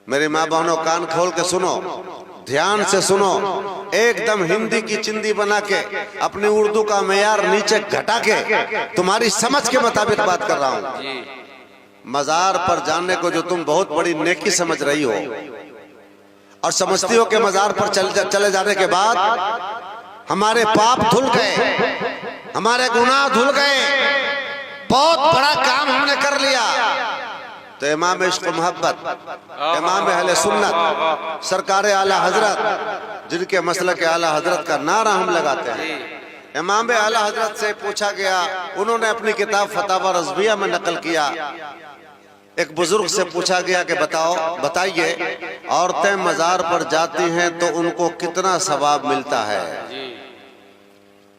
मेरी माँ बहनों, कान खोल के सुनो, ध्यान से सुनो, एकदम हिंदी की चिंदी बना के, अपनी उर्दू का मेयार नीचे घटा के, तुम्हारी समझ के मुताबिक बात कर रहा हूँ। मजार पर जाने को जो तुम बहुत बड़ी नेकी समझ रही हो और समझती हो कि मजार पर चले जाने के बाद हमारे पाप धुल गए, हमारे गुनाह धुल गए, बहुत बड़ा काम हमने कर लिया, तो इमाम इश्क मोहब्बत, इमाम अहले सुन्नत, सरकार आला हजरत, जिनके मसलक आला हजरत का नारा हम लगाते हैं, इमाम आला हजरत से पूछा गया, उन्होंने अपनी किताब फतावा रज़विया में नकल किया। एक बुजुर्ग से पूछा गया कि बताइए, औरतें मजार पर जाती हैं तो उनको कितना सवाब मिलता है?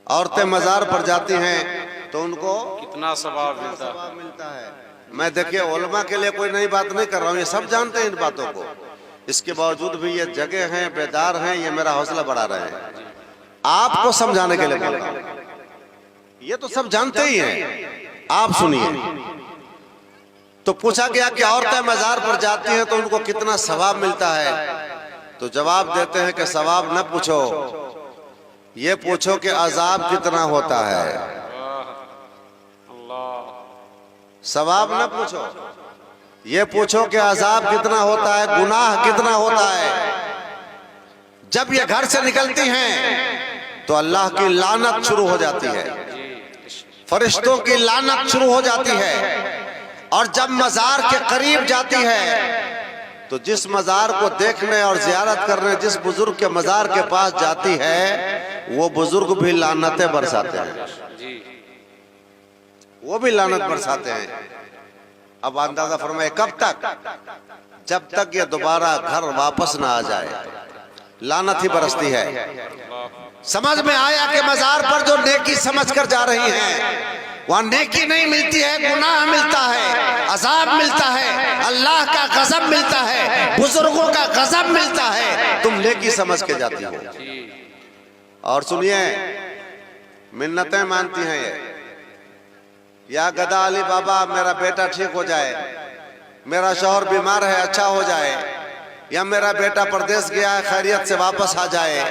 औरतें मजार पर जाती हैं तो उनको कितना सवाब मिलता है? मैं देखिए उलमा के लिए कोई नई बात नहीं कर रहा हूँ, ये सब जानते हैं इन बातों को। इसके बावजूद भी ये जगह हैं, बेदार हैं, ये मेरा हौसला बढ़ा रहे हैं, आपको समझाने के लिए बोल रहा हूँ। ये तो सब जानते ही हैं, आप सुनिए। तो पूछा गया कि औरतें मजार पर जाती हैं तो उनको कितना सवाब मिलता है? तो जवाब देते हैं कि सवाब न पूछो, ये पूछो कि अजाब कितना होता है। सवाब न पूछो, ये पूछो कि अजाब कितना होता है, गुनाह कितना होता है। जब ये घर से निकलती हैं तो अल्लाह की लानत शुरू हो जाती है, फरिश्तों की लानत शुरू हो जाती है। और जब मजार के करीब जाती है तो जिस मजार को देखने और जियारत करने जिस बुजुर्ग के मजार के पास जाती है, वो बुजुर्ग भी लानतें बरसाते हैं, वो भी लानत बरसाते हैं। अब अंदाजा फरमाए कब तक? जब तक ये दोबारा घर वापस ना आ जाए, लानत ही बरसती है। समझ में आया कि मजार पर जो नेकी समझ कर जा रही हैं, वहां नेकी नहीं मिलती है, गुनाह मिलता है, अजाब मिलता है, अल्लाह का गजब मिलता है, बुजुर्गों का गजब मिलता है, तुम नेकी समझ के जाती हो। और सुनिए, मिन्नतें मानती हैं ये, या गदा अली बाबा मेरा बेटा ठीक हो जाए, मेरा शौहर बीमार है अच्छा हो जाए, या मेरा बेटा परदेश गया है खैरियत से वापस आ जाए,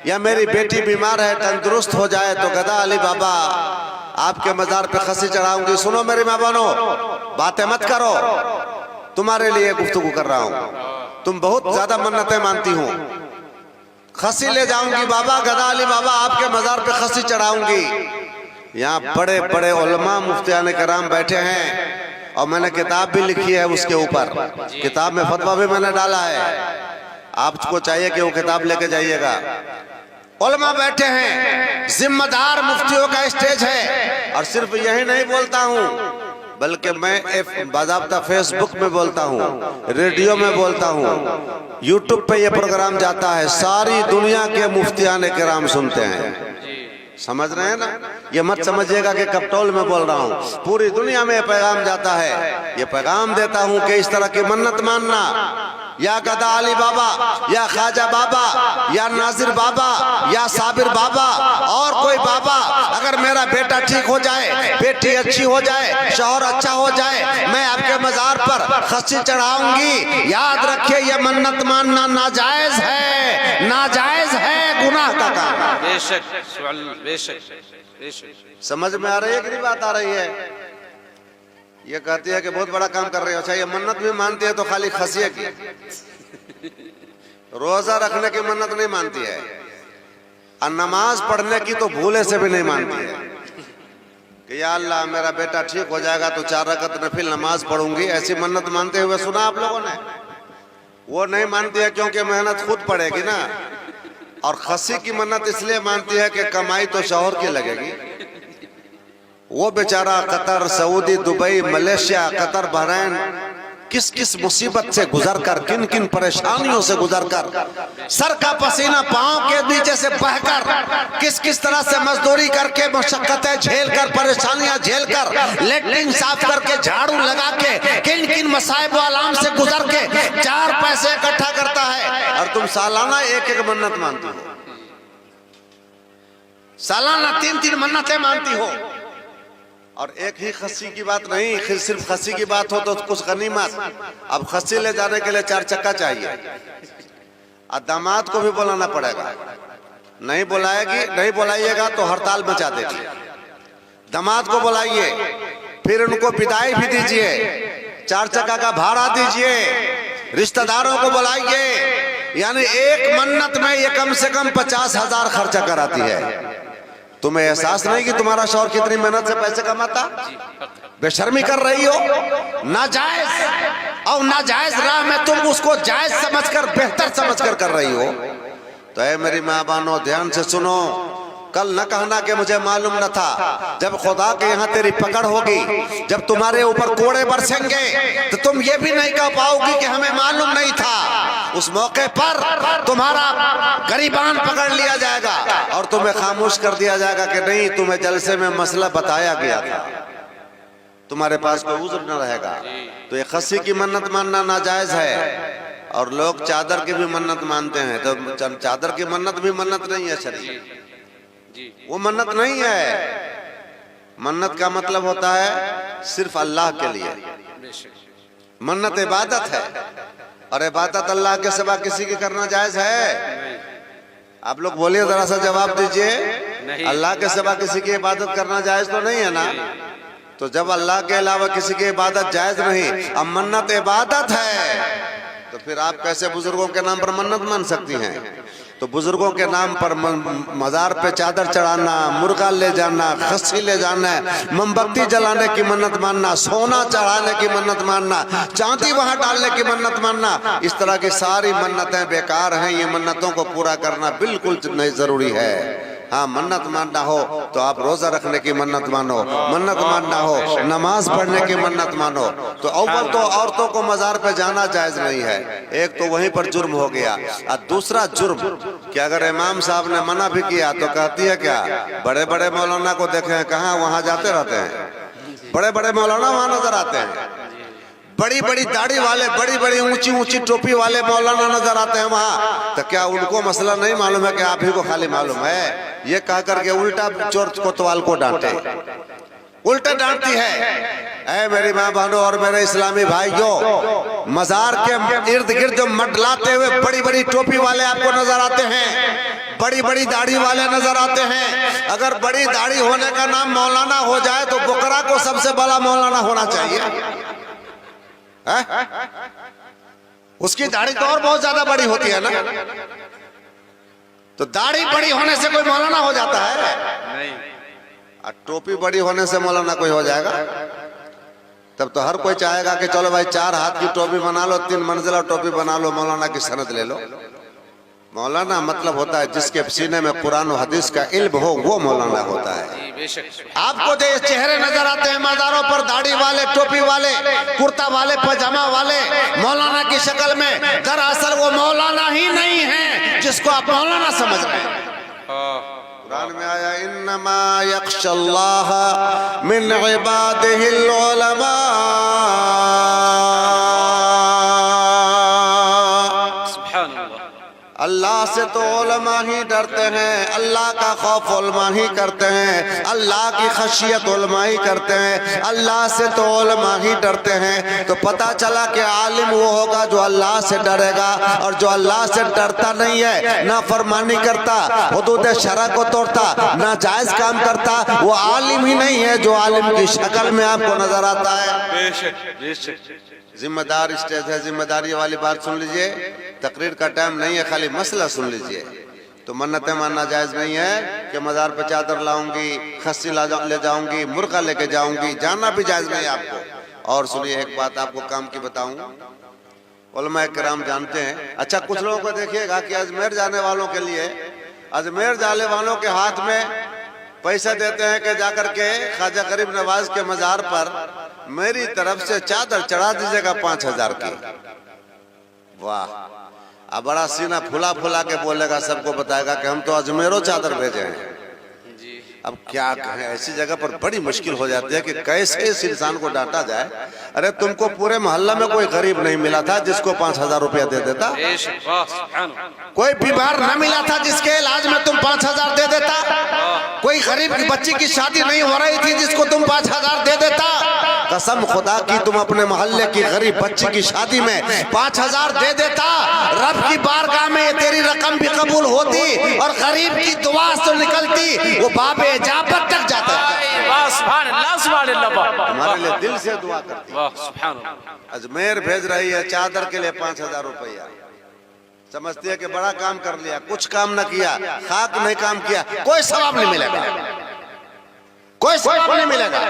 या मेरी बेटी बीमार है तंदुरुस्त हो जाए, तो गदा अली बाबा आपके मजार पे खसी चढ़ाऊंगी। सुनो मेरी माँ बहनों, बातें मत करो, तुम्हारे लिए गुफ्तगू कर रहा हूँ। तुम बहुत ज्यादा मन्नतें मानती हो, खसी ले जाऊंगी बाबा, गदा अली बाबा आपके मजार पे खसी चढ़ाऊंगी। यहाँ बड़े बड़े उलमा मुफ्तियान कराम बैठे हैं और मैंने किताब भी लिखी है उसके ऊपर, किताब में फतवा भी मैंने डाला है, आपको चाहिए कि वो किताब लेके जाइएगा। उलमा बैठे हैं, जिम्मेदार मुफ्तियों का स्टेज है। और सिर्फ यही नहीं बोलता हूँ, बल्कि मैं बाज़ाब्ता फेसबुक में बोलता हूँ, रेडियो में बोलता हूँ, यूट्यूब पे ये प्रोग्राम जाता है, सारी दुनिया के मुफ्तियान किराम सुनते हैं। समझ रहे हैं ना? ये मत समझिएगा कि कपटोल में बोल रहा हूँ, पूरी दुनिया में पैगाम जाता है। ये पैगाम देता हूँ कि इस तरह की मन्नत मानना, या गदा अली बाबा, या ख्वाजा बाबा, या नाजिर बाबा, या साबिर बाबा, और कोई बाबा, अगर मेरा बेटा ठीक हो जाए, बेटी अच्छी हो जाए, शौहर अच्छा हो जाए, मैं आपके मजार पर खस्सी चढ़ाऊंगी। याद रखिए, ये मन्नत मानना नाजायज है, नाजायज है, गुनाह का काम। बेशक बेशक बेशक। समझ में आ रही है कि नहीं बात आ रही है? ये कहती है कि बहुत बड़ा काम कर रही है। अच्छा, ये मन्नत भी मानती है तो खाली खसिए की, रोजा रखने की मन्नत नहीं मानती है, और नमाज पढ़ने की तो भूले से भी नहीं मानती है कि या अल्लाह मेरा बेटा ठीक हो जाएगा तो 4 रकात नफिल नमाज पढ़ूंगी। ऐसी मन्नत मानते हुए सुना आप लोगों ने? वो नहीं मानती है क्योंकि मेहनत खुद पड़ेगी ना, और खसी की मन्नत इसलिए मानती है कि कमाई तो शौहर की लगेगी। वो बेचारा Qatar, Saudi, Dubai, Malaysia, Qatar, Bahrain, किस किस मुसीबत से गुजरकर, किन किन परेशानियों से गुजरकर, सर का पसीना पांव के नीचे से बहकर, किस किस तरह से मजदूरी करके, मशक्कतें झेलकर, परेशानियां झेलकर, लेटरिन साफ करके, झाड़ू लगा के, किन किन मसाइब आलाम से गुजर के 4 पैसे इकट्ठा करता है, और तुम सालाना एक एक मन्नत मानती हो, सालाना 3-3 मन्नतें मानती हो। और एक ही खस्सी की बात नहीं, सिर्फ खस्सी की बात हो तो कुछ गनीमत। अब खस्सी ले जाने के लिए 4 चक्का चाहिए, और दामाद को भी बुलाना पड़ेगा। नहीं बुलाइएगा तो हड़ताल मचा देगी। दामाद को बुलाइए, फिर उनको विदाई भी दीजिए, 4 चक्का का भाड़ा दीजिए, रिश्तेदारों को बुलाइए। यानी एक मन्नत में ये कम से कम 50,000 खर्चा कराती है। तुम्हें एहसास नहीं कि तुम्हारा शौहर कितनी मेहनत से पैसे कमाता? बेशर्मी कर रही हो, नाजायज और नाजायज राह में तुम उसको जायज समझकर, बेहतर समझकर कर रही हो। तो ऐ मेरी माँ बहनों, ध्यान से सुनो। कल न कहना कि मुझे मालूम न था। जब खुदा के यहाँ तेरी पकड़ होगी, जब तुम्हारे ऊपर कोड़े बरसेंगे, तो तुम ये भी नहीं कह पाओगी कि हमें मालूम नहीं था। उस मौके पर तुम्हारा गरीबान पकड़ लिया जाएगा और तुम्हें खामोश कर दिया जाएगा कि नहीं, तुम्हें जलसे में मसला बताया गया था, तुम्हारे पास कोई उज़्र न रहेगा। तो ये खस्सी की मन्नत मानना नाजायज है। और लोग चादर की भी मन्नत मानते हैं, तो चादर की मन्नत भी मन्नत नहीं है शरीय, वो मन्नत नहीं है। मन्नत का मतलब होता है सिर्फ अल्लाह के लिए। मन्नत इबादत है, और इबादत अल्लाह के सिवा किसी की करना जायज है? आप लोग बोलिए, जरा सा जवाब दीजिए। अल्लाह के सिवा किसी की इबादत करना जायज तो नहीं है ना? तो जब अल्लाह के अलावा किसी की इबादत जायज नहीं, अब मन्नत इबादत है, तो फिर आप कैसे बुजुर्गों के नाम पर मन्नत मान सकती हैं? तो बुजुर्गों के नाम पर मजार पे चादर चढ़ाना, मुर्गा ले जाना, खस्सी ले जाना, मोमबत्ती जलाने की मन्नत मानना, सोना चढ़ाने की मन्नत मानना, चांदी वहां डालने की मन्नत मानना, इस तरह की सारी मन्नतें बेकार हैं। ये मन्नतों को पूरा करना बिल्कुल नहीं जरूरी है। हाँ, मन्नत मानना हो तो आप रोजा रखने की मन्नत मानो, मन्नत मानना हो नमाज पढ़ने की मन्नत मानो। तो अव्वल तो औरतों को मजार पे जाना जायज नहीं है, एक तो वहीं पर जुर्म हो गया। और दूसरा जुर्म कि अगर इमाम साहब ने मना भी किया तो कहती है क्या, बड़े बड़े मौलाना को देखे कहाँ वहां जाते रहते हैं, बड़े बड़े मौलाना वहां नजर आते हैं, बड़ी बड़ी दाढ़ी वाले, बड़ी बड़ी ऊंची ऊंची टोपी वाले मौलाना नजर आते हैं वहां। तो क्या उनको मसला नहीं मालूम है कि आप ही को खाली मालूम है? ये कह करके उल्टा चोर कोतवाल को डांटे, उल्टा डांटती है। ऐ मेरी माँ बहनों और मेरे इस्लामी भाइयों, मजार के इर्द गिर्द जो मंडलाते हुए बड़ी बड़ी टोपी वाले आपको नजर आते हैं, बड़ी बड़ी दाढ़ी वाले नजर आते हैं। अगर बड़ी दाढ़ी होने का नाम मौलाना हो जाए तो बुकरा को सबसे बड़ा मौलाना होना चाहिए। उसकी दाढ़ी तो और बहुत ज्यादा बड़ी होती है ना, तो दाढ़ी बड़ी होने से कोई मौलाना हो जाता है? नहीं। और टोपी बड़ी होने से मौलाना कोई हो जाएगा? तब तो हर कोई चाहेगा कि चलो भाई 4 हाथ की टोपी बना लो, 3 मंजिला टोपी बना लो, मौलाना की सनद ले लो। मौलाना मतलब होता है जिसके सीने में कुरान और हदीस का इल्म हो, वो मौलाना होता है। आपको जो ये चेहरे नजर आते हैं मज़ारों पर, दाढ़ी वाले, टोपी वाले, कुर्ता वाले, पजामा वाले, मौलाना की शक्ल में, दरअसल वो मौलाना ही नहीं है जिसको आप मौलाना समझ रहे हैं। कुरान में आया, इन्नमा यख्शल्लाह मिन इबादिहिल उलमा। अल्लाह से तो उलमा ही डरते हैं, अल्लाह का खौफ उलमा ही करते हैं, अल्लाह की खशियत उलमा ही करते हैं, अल्लाह से तो उलमा ही डरते हैं। तो पता चला कि आलिम वो होगा जो अल्लाह से डरेगा, और जो अल्लाह से डरता नहीं है, ना फरमानी करता, हुदूद शरअ को तोड़ता, ना जायज काम करता, वो आलिम ही नहीं है जो आलिम की शक्ल में आपको नजर आता है। जिम्मेदार स्टेज है, जिम्मेदारी वाली बात सुन लीजिए। तकरीर का टाइम नहीं है, खाली मसला सुन लीजिए। तो मन्नतें मानना जायज नहीं है कि मजार पे चादर लाऊंगी, खस्सी ले जाऊंगी, मुर्गा लेके जाऊंगी, जाना भी जायज नहीं आपको। और सुनिए, एक बात आपको काम की बताऊं, उलमा किराम जानते हैं। अच्छा, कुछ लोगों को देखिएगा कि अजमेर जाने वालों के लिए, अजमेर जाने वालों के हाथ में पैसे देते हैं कि जाकर के ख्वाजा गरीब नवाज के मजार पर मेरी तरफ से चादर चढ़ा दीजिएगा 5000 की। वाह! अब बड़ा सीना फुला फुला के बोलेगा, सबको बताएगा कि हम तो अजमेरों चादर भेजे हैं। अब क्या कहें, ऐसी जगह पर बड़ी मुश्किल हो जाती है कि कैसे इस इंसान को डांटा जाए। अरे तुमको पूरे मोहल्ला में कोई गरीब नहीं मिला था जिसको 5,000 रुपया दे देता, कोई बीमार न मिला था जिसके इलाज में तुम 5,000 दे देता, कोई गरीब की बच्ची की शादी नहीं हो रही थी जिसको तुम 5,000 दे देता। कसम खुदा की तुम अपने मोहल्ले की गरीब बच्ची की शादी में 5,000 दे देता, रब की बारगाह में तेरी रकम भी कबूल होती और गरीब की दुआ तो निकलती, वो बाबे इजाबत तक जाता। हमारे लिए दिल से दुआ करती। अजमेर भेज रही है चादर के लिए 5,000 रुपया, समझती है कि बड़ा काम कर लिया, कुछ काम न किया, खाक नहीं काम किया, कोई सवाब नहीं मिलेगा, कोई सवाब नहीं मिलेगा।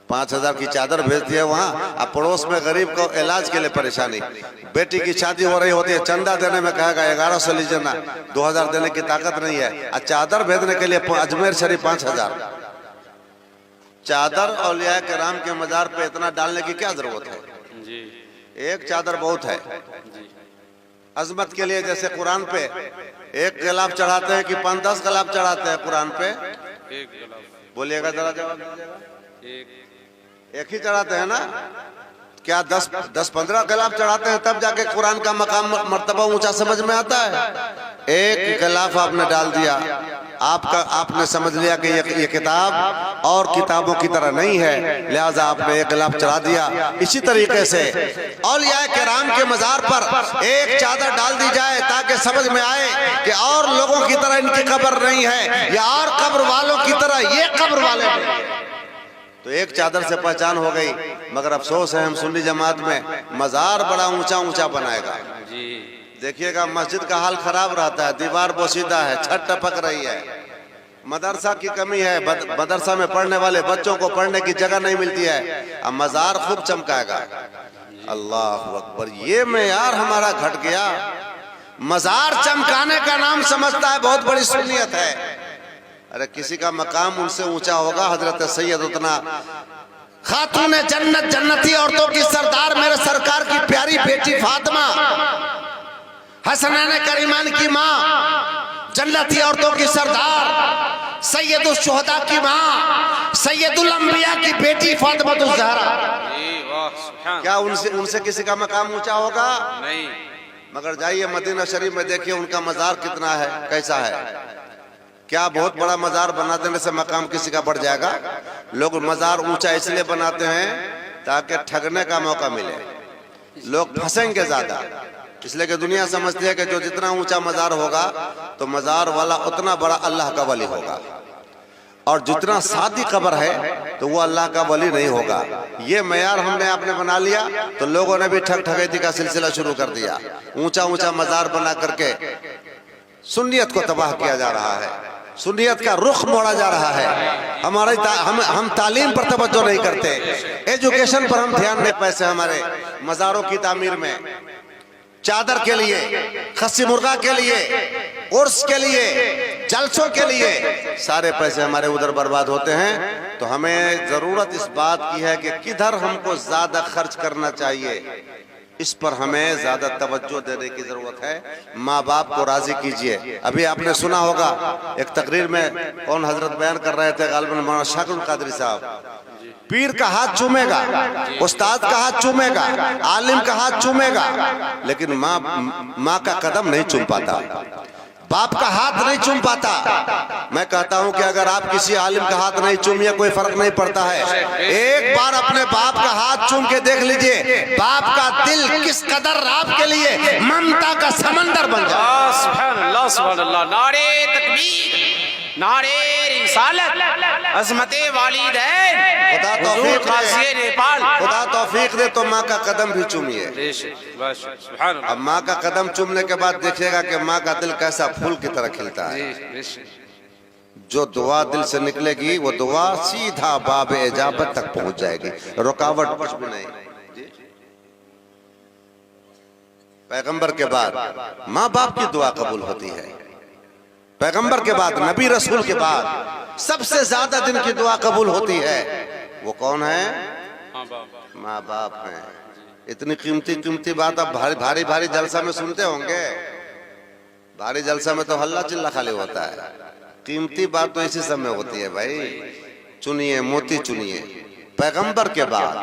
5,000 की चादर भेजती है वहां, अब पड़ोस में गरीब को इलाज के लिए परेशानी, बेटी की शादी हो रही होती है, चंदा देने में कहेगा 1100 लीजिए ना, 2,000 देने की ताकत नहीं है, चादर भेजने के लिए अजमेर शरीफ 5,000। चादर औलिया किराम के मजार पे इतना डालने की क्या जरूरत है जी? एक चादर बहुत है अजमत के लिए। जैसे कुरान पे एक गिलाफ चढ़ाते हैं कि 5-10 गिलाफ चढ़ाते हैं कुरान पे? बोलिएगा जरा, जवाब दीजिएगा। एक ही चढ़ाते हैं ना? क्या 10-15 गिलाफ चढ़ाते हैं तब जाके कुरान का मकाम मर्तबा ऊंचा समझ में आता है? एक गिलाफ आपने डाल दिया, आपने समझ लिया कि ये किताब और किताबों की तरह नहीं है, लिहाजा आपने एक गिलाफ चढ़ा दिया। इसी तरीके से औलिया किराम के मजार पर एक चादर डाल दी जाए ताकि समझ में आए कि और लोगों की तरह इनकी कब्र नहीं है, या और कब्र वालों की तरह ये कब्र वाले हैं। तो एक चादर से पहचान हो गई। मगर अफसोस है हम सुन्नी जमात में मजार बड़ा ऊंचा ऊंचा बनाएगा जी। देखिएगा मस्जिद का हाल खराब रहता है, दीवार बोसीदा है, छत टपक रही है, मदरसा की कमी है, मदरसा में पढ़ने वाले बच्चों को पढ़ने की जगह नहीं मिलती है, अब मजार खूब चमकाएगा। अल्लाह अकबर, ये मेयार हमारा घट गया। मजार चमकाने का नाम समझता है बहुत बड़ी सुन्नियत है। अरे किसी का मकाम उनसे ऊंचा होगा। हजरत सैयद उतना खातून जन्नत, जन्नती औरतों की सरदार, मेरे सरकार की प्यारी बेटी फातिमा, हसनैन करीमान की माँ, जन्नती औरतों की सरदार, सैयदुल शुहदा की माँ, सैयदुल अंबिया की बेटी फातिमा ज़हरा। क्या उनसे किसी का मकाम ऊंचा होगा? नहीं। मगर जाइए मदीना शरीफ में देखिए उनका मजार कितना है, कैसा है। क्या बहुत बड़ा मजार बना देने से मकाम किसी का बढ़ जाएगा? लोग मजार ऊंचा इसलिए बनाते हैं ताकि ठगने का मौका मिले, लोग फंसेंगे ज्यादा, इसलिए कि दुनिया समझती है कि जो जितना ऊंचा मजार होगा तो मजार वाला उतना बड़ा अल्लाह का वली होगा, और जितना सादी कब्र है तो वो अल्लाह का वली नहीं होगा। ये मेयार हमने आपने बना लिया तो लोगों ने भी ठग ठगैती का सिलसिला शुरू कर दिया। ऊंचा ऊंचा मजार बना करके सुन्नियत को तबाह किया जा रहा है, सुन्नियत का रुख मोड़ा जा रहा है। हमारे हम तालीम पर तवज्जो नहीं करते, एजुकेशन पर हम ध्यान नहीं। पैसे हमारे मज़ारों की तामीर में, चादर के लिए, खस्सी मुर्गा के लिए, उर्स के लिए, जलसों के लिए, सारे पैसे हमारे उधर बर्बाद होते हैं। तो हमें जरूरत इस बात की है कि किधर हमको ज्यादा खर्च करना चाहिए, इस पर हमें ज्यादा तवज्जो देने की जरूरत है। माँ बाप को राजी कीजिए। अभी आपने सुना होगा एक तकरीर में कौन हजरत बयान कर रहे थे, गालिबन मौलाना शाकिर कादरी साहब, पीर का हाथ चूमेगा, उस्ताद का हाथ चूमेगा, आलिम का हाथ चूमेगा, लेकिन माँ का कदम नहीं चूम पाता, बाप का हाथ नहीं चूम पाता। मैं कहता हूं कि अगर आप किसी आलिम का हाथ नहीं चूमिए कोई फर्क नहीं पड़ता है। एक बार अपने बाप का हाथ चूम के देख लीजिए, बाप का दिल किस कदर आपके लिए ममता का समंदर बन जाए। सुभान अल्लाह, सुभान अल्लाह। नारे तकबीर, नारे रिसालत, अज़मते वालिदैन, खुदा तौफीक दे, नेपाल, खुदा तौफीक दे तो माँ का कदम भी चूमिए। अब माँ का कदम चूमने के बाद देखिएगा कि माँ का दिल कैसा फूल की तरह खिलता है। जो दुआ दिल से निकलेगी वो दुआ सीधा बाबे इजाबत तक पहुंच जाएगी, रुकावट कुछ भी नहीं। पैगंबर के बाद माँ बाप की दुआ कबूल होती है। पैगंबर के बाद, नबी रसूल के बाद सबसे ज्यादा दिन की दुआ कबूल होती है। वो कौन है? माँ बाप हैं। इतनी कीमती कीमती बात अब भारी भारी जलसा में सुनते होंगे। भारी जलसा में तो हल्ला चिल्ला खाली होता है, कीमती बात तो इसी समय होती है भाई। चुनिए मोती चुनिए। पैगंबर के बाद,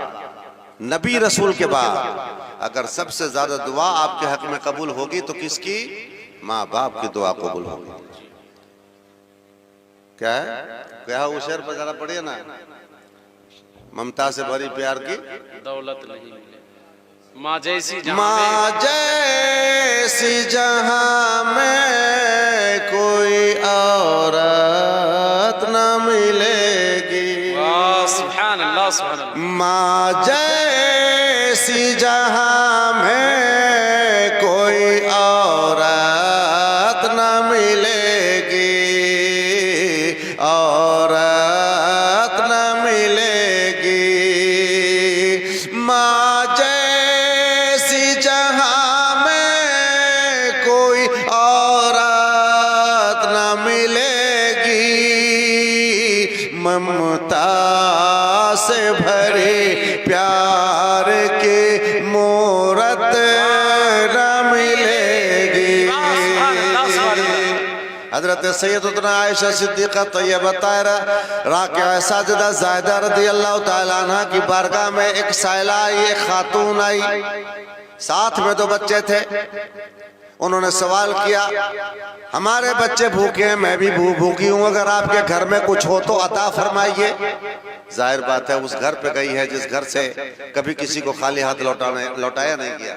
नबी रसूल के बाद अगर सबसे ज्यादा दुआ आपके हक में कबूल होगी तो किसकी? माँ बाप की दुआ कबूल होगी। क्या है? क्या है? शेर पर जरा पढ़िए ना। ममता से भरी प्यार की दौलत नहीं मिले। माँ जैसी माँ जैसी जहां में कोई औरत न मिलेगी। सुभान अल्लाह, सुभान अल्लाह। माँ जैसी जहां में कोई औरत न मिलेगी, औरत न मिलेगी। माँ जैसी जहां में कोई औरत न मिलेगी। ममता से भरे प्यार की मूरत न मिलेगी। हजरत सैयदतुना आयशा सिद्दीक़ा तैयबा ताहिरा राकिया साजिदा ज़ाहिदा रज़ियल्लाहु ताला अन्हा की बारगाह में एक साइला आई, एक खातून आई, साथ में 2 बच्चे थे। उन्होंने सवाल किया, हमारे बच्चे भूखे हैं, मैं भी भूखी हूँ, अगर आपके घर में कुछ हो तो अता फरमाइए। जाहिर बात है उस घर पे गई है जिस घर से कभी किसी को खाली हाथ लौटाया नहीं गया।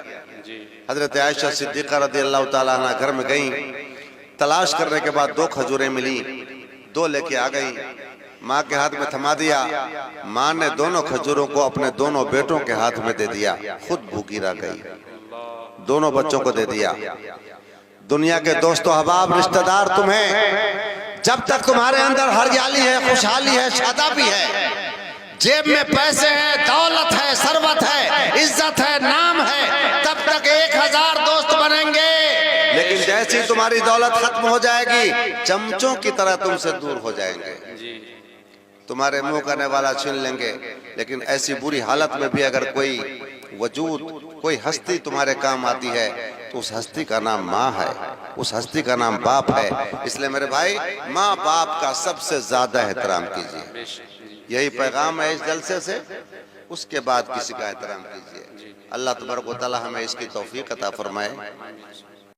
हजरत आयशा सिद्दीक़ा रज़ियल्लाहु ताला अन्हा घर में गई। तलाश करने के बाद 2 खजूरें मिली, 2 लेके आ गई, माँ के हाथ में थमा दिया। माँ ने दोनों खजूरों को अपने दोनों बेटों के हाथ में दे दिया, खुद भूखी रह गई, दोनों बच्चों को दे दिया। दुनिया के दोस्तों अहबाब रिश्तेदार तुम्हें, जब तक तुम्हारे अंदर हरियाली है, खुशहाली है, शादाबी है, जेब में पैसे हैं, दौलत है, सरवत है, इज्जत है, नाम है, तब तक 1000 दोस्त बनेंगे। लेकिन जैसी तुम्हारी दौलत खत्म हो जाएगी, चमचों की तरह तुमसे दूर हो जाएंगे, तुम्हारे मुंह करने वाला छीन लेंगे। लेकिन ऐसी बुरी हालत में भी अगर कोई वजूद, कोई हस्ती तुम्हारे काम आती है तो उस हस्ती का नाम माँ है, उस हस्ती का नाम बाप है। इसलिए मेरे भाई, माँ बाप का सबसे ज्यादा एहतराम कीजिए। यही पैगाम है इस जलसे से। उसके बाद किसी का एहतराम कीजिए। अल्लाह तबारक व तआला हमें इसकी तौफीक अता फरमाए।